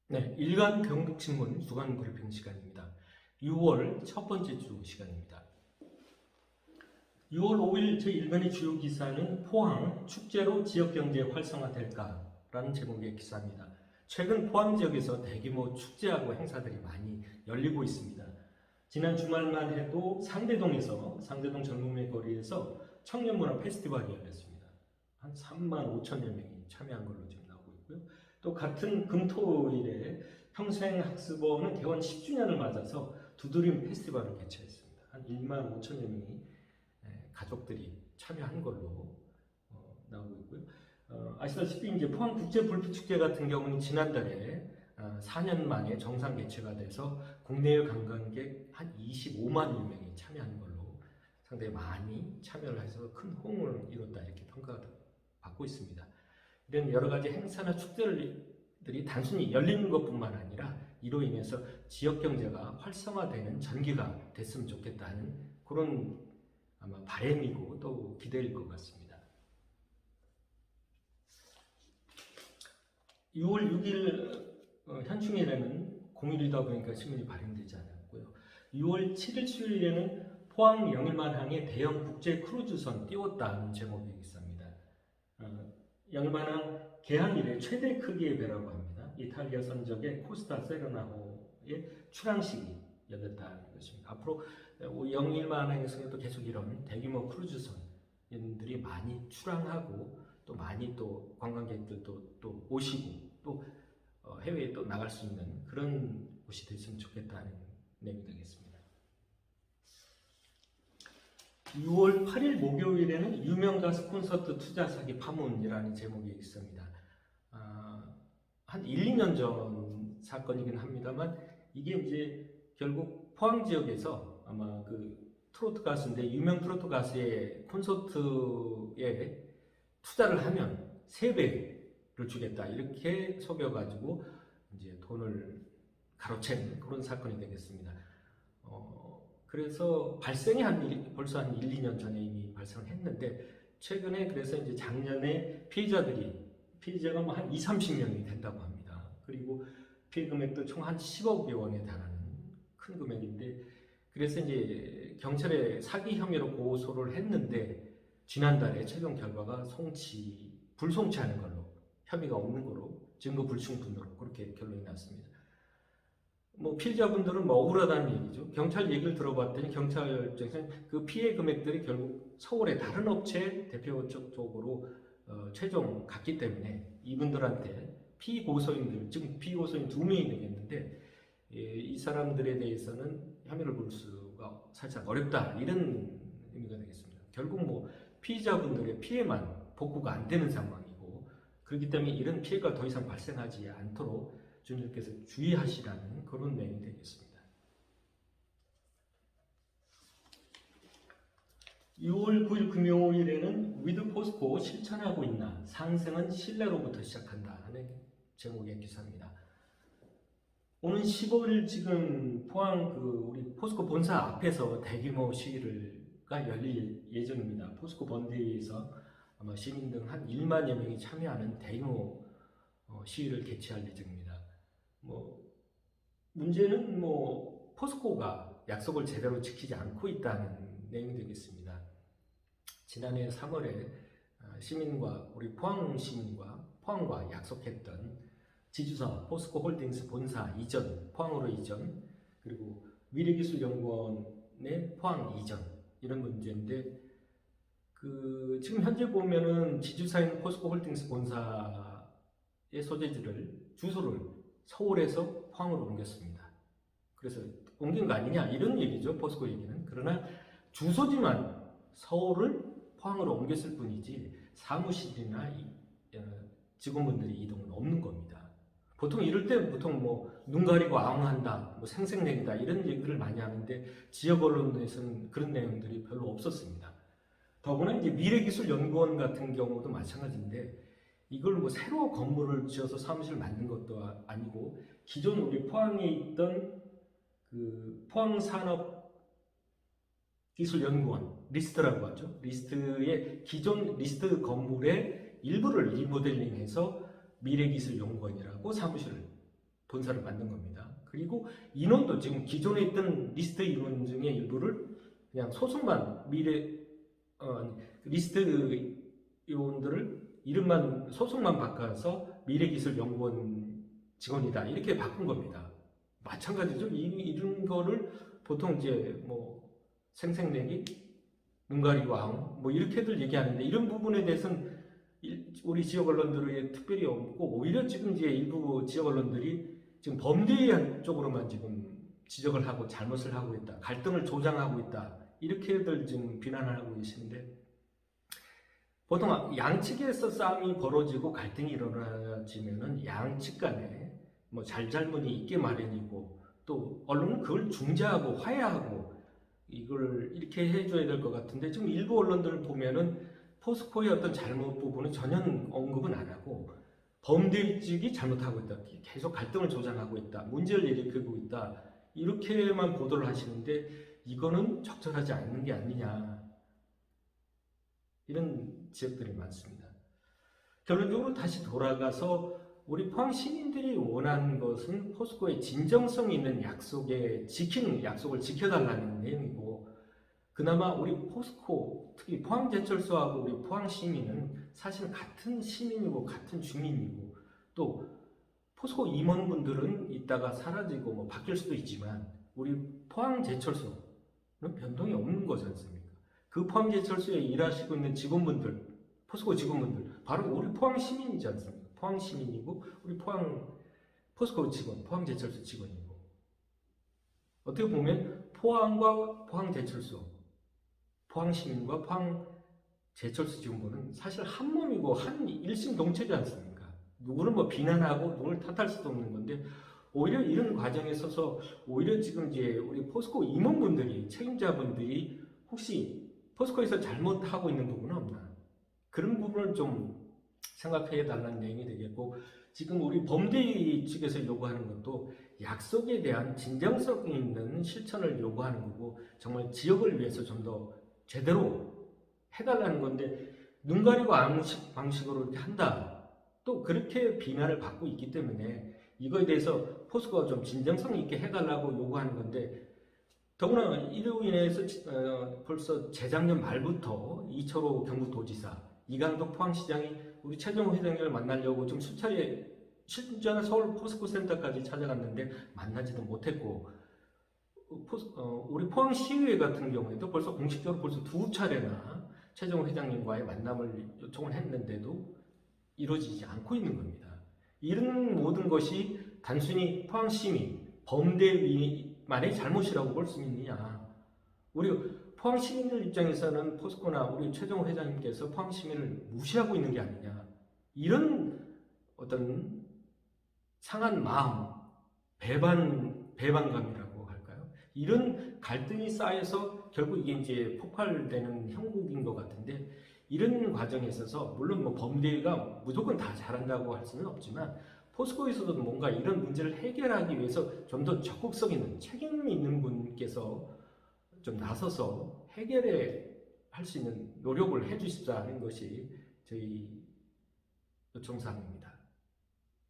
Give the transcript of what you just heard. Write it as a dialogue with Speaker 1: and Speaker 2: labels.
Speaker 1: 네, 일간 경북신문 주간 브리핑 시간입니다. 6월 첫 번째 주 시간입니다. 6월 5일 제1간의 주요 기사는 포항 축제로 지역경제 활성화될까라는 제목의 기사입니다. 최근 포항 지역에서 대규모 축제하고 행사들이 많이 열리고 있습니다. 지난 주말만 해도 상대동 젊은의 거리에서 청년문화 페스티벌이 열렸습니다. 한 3만 5천여 명이 참여한 걸로 지금 나오고 있고요. 또 같은 금토일에 평생학습원은 개원 10주년을 맞아서 두드림 페스티벌을 개최했습니다. 한 1만 5천여 명이 가족들이 참여한 걸로 나오고 있고요. 아시다시피 이제 포항 국제 불빛 축제 같은 경우는 지난달에 4년 만에 정상 개최가 돼서 국내외 관광객 한 25만 명이 참여한 걸로 상당히 많이 참여를 해서 큰 호응을 이뤘다 이렇게 평가를 받고 있습니다. 이런 여러 가지 행사나 축제들이 단순히 열리는 것뿐만 아니라 이로 인해서 지역 경제가 활성화되는 전기가 됐으면 좋겠다는 그런 아마 바람이고 또 기대일 것 같습니다. 6월 6일 현충일에는 공휴일이다 보니까 신문이 발행되지 않았고요. 6월 7일 수요일에는 포항 영일만항에 대형 국제 크루즈선 띄웠다는 제목이 있습니다. 영일만항 개항 이래 최대 크기의 배라고 합니다. 이탈리아 선적의 코스타 세르나호의 출항식이 열렸다는 것입니다. 앞으로 영일만항에서도 계속 이런 대규모 크루즈선들이 많이 출항하고 또 많이 또 관광객들도 또 오시고 또 해외에 또 나갈 수 있는 그런 곳이 됐으면 좋겠다는 내용이 되겠습니다. 6월 8일 목요일에는 유명 가수 콘서트 투자 사기 파문이라는 제목이 있습니다. 한 1, 2년 전 사건이긴 합니다만 이게 이제 결국 포항 지역에서 아마 그 트로트 가수인데 유명 트로트 가수의 콘서트에 투자를 하면 3배를 주겠다 이렇게 속여가지고 이제 돈을 가로챈 그런 사건이 되겠습니다. 그래서 발생이 벌써 한 1, 2년 전에 이미 발생을 했는데 최근에 그래서 이제 작년에 피해자가 뭐 한 2, 30명이 된다고 합니다. 그리고 피해 금액도 총 한 10억 원에 달하는 큰 금액인데 그래서 이제 경찰에 사기 혐의로 고소를 했는데 지난달에 최종 결과가 불송치하는 걸로 혐의가 없는 거로 증거 불충분으로 그렇게 결론이 났습니다. 뭐 피해자분들은 뭐 억울하다는 얘기죠. 경찰 얘기를 들어봤더니 경찰 입장에서는 그 피해 금액들이 결국 서울의 다른 업체 대표적으로 최종 갔기 때문에 이분들한테 피고소인들, 지금 피고소인 2명이 되겠는데 이 사람들에 대해서는 혐의를 볼 수가 살짝 어렵다 이런 의미가 되겠습니다. 결국 뭐 피해자분들의 피해만 복구가 안 되는 상황이고 그렇기 때문에 이런 피해가 더 이상 발생하지 않도록 주님께서 주의하시라는 그런 내용이 되겠습니다. 6월 9일 금요일에는 위드 포스코 실천하고 있나 상승은 신뢰로부터 시작한다 하는 제목의 기사입니다. 오는 15일 지금 포항 우리 포스코 본사 앞에서 대규모 시위가 열릴 예정입니다. 포스코 번데이에서 아마 시민 등 한 1만여 명이 참여하는 대규모 시위를 개최할 예정입니다. 문제는 포스코가 약속을 제대로 지키지 않고 있다는 내용이 되겠습니다. 지난해 3월에 우리 포항 시민과 포항과 약속했던 지주사 포스코 홀딩스 본사 이전, 포항으로 이전, 그리고 미래기술연구원의 포항 이전 이런 문제인데 지금 현재 보면은 지주사인 포스코 홀딩스 본사의 주소를 서울에서 포항으로 옮겼습니다. 그래서 옮긴 거 아니냐 이런 얘기죠. 포스코 얘기는. 그러나 주소지만 서울을 포항으로 옮겼을 뿐이지 사무실이나 직원분들이 이동은 없는 겁니다. 보통 이럴 때 눈 가리고 아웅한다, 생색내기다 이런 얘기를 많이 하는데 지역 언론에서는 그런 내용들이 별로 없었습니다. 더구나 이제 미래기술연구원 같은 경우도 마찬가지인데 이걸 새로 건물을 지어서 사무실을 만든 것도 아니고 기존 우리 포항에 있던 포항산업기술연구원 리스트라고 하죠. 리스트의 기존 리스트 건물의 일부를 리모델링해서 미래기술연구원이라고 사무실을 본사를 만든 겁니다. 그리고 인원도 지금 기존에 있던 리스트 인원 중에 일부를 그냥 소속만 리스트 요원들을 이름만 소속만 바꿔서 미래기술연구원 직원이다 이렇게 바꾼 겁니다. 마찬가지죠. 이런 거를 보통 이제 뭐 생색내기, 눈 가리고 아웅 뭐 이렇게들 얘기하는데 이런 부분에 대해서는 우리 지역 언론들이 특별히 없고 오히려 지금 이제 일부 지역 언론들이 지금 범죄 쪽으로만 지금 지적을 하고 잘못을 하고 있다, 갈등을 조장하고 있다 이렇게들 지금 비난을 하고 계시는데 보통 양측에서 싸움이 벌어지고 갈등이 일어나지면은 양측 간에 뭐 잘잘못이 있게 마련이고 또 언론은 그걸 중재하고 화해하고 이걸 이렇게 해줘야 될 것 같은데 지금 일부 언론들을 보면은 포스코의 어떤 잘못 부분은 전혀 언급은 안 하고 범죄 측이 잘못하고 있다, 계속 갈등을 조장하고 있다, 문제를 일으키고 있다 이렇게만 보도를 하시는데 이거는 적절하지 않는 게 아니냐 이런 지역들이 많습니다. 결론적으로 다시 돌아가서 우리 포항 시민들이 원하는 것은 포스코의 진정성 있는 약속을 지켜달라는 내용이고 그나마 우리 포스코 특히 포항제철소하고 우리 포항 시민은 사실 같은 시민이고 같은 주민이고 또 포스코 임원분들은 있다가 사라지고 뭐 바뀔 수도 있지만 우리 포항제철소는 변동이 없는 거지 않습니까? 그 포항제철소에 일하시고 있는 직원분들, 포스코 직원분들 바로 우리 포항 시민이지 않습니까? 포항 시민이고 우리 포스코 직원, 포항제철소 직원이고 어떻게 보면 포항과 포항제철소, 포항시민과 포항제철소 직원분은 사실 한 몸이고 한 일심동체지 않습니까? 누구를 뭐 비난하고 누구를 탓할 수도 없는 건데 오히려 이런 과정에 있어서 오히려 지금 이제 우리 포스코 임원분들이 책임자분들이 혹시 포스코에서 잘못하고 있는 부분은 없나 그런 부분을 좀 생각해 달라는 내용이 되겠고 지금 우리 범죄 측에서 요구하는 것도 약속에 대한 진정성 있는 실천을 요구하는 거고 정말 지역을 위해서 좀 더 제대로 해달라는 건데 눈 가리고 아무 방식으로 이렇게 한다 또 그렇게 비난을 받고 있기 때문에 이거에 대해서 포스코가 좀 진정성 있게 해달라고 요구하는 건데 더구나 이로 인해서 벌써 재작년 말부터 이철호 경북도지사 이강덕 포항시장이 우리 최정호 회장님을 만나려고 좀 수차례 실전 서울 포스코 센터까지 찾아갔는데 만나지도 못했고 우리 포항시의회 같은 경우에도 벌써 공식적으로 벌써 2차례나 최정호 회장님과의 만남을 요청을 했는데도 이루어지지 않고 있는 겁니다. 이런 모든 것이 단순히 포항시민, 범대위만의 잘못이라고 볼 수 있느냐. 우리 포항 시민들 입장에서는 포스코나 우리 최정호 회장님께서 포항 시민을 무시하고 있는 게 아니냐. 이런 어떤 상한 마음, 배반감이라고 할까요? 이런 갈등이 쌓여서 결국 이게 이제 폭발되는 형국인 것 같은데 이런 과정에 있어서 물론 뭐 범대위가 무조건 다 잘한다고 할 수는 없지만 포스코에서도 뭔가 이런 문제를 해결하기 위해서 좀 더 적극성 있는 책임 있는 분께서 좀 나서서 해결해 할 수 있는 노력을 해주시자 하는 것이 저희 요청사항입니다.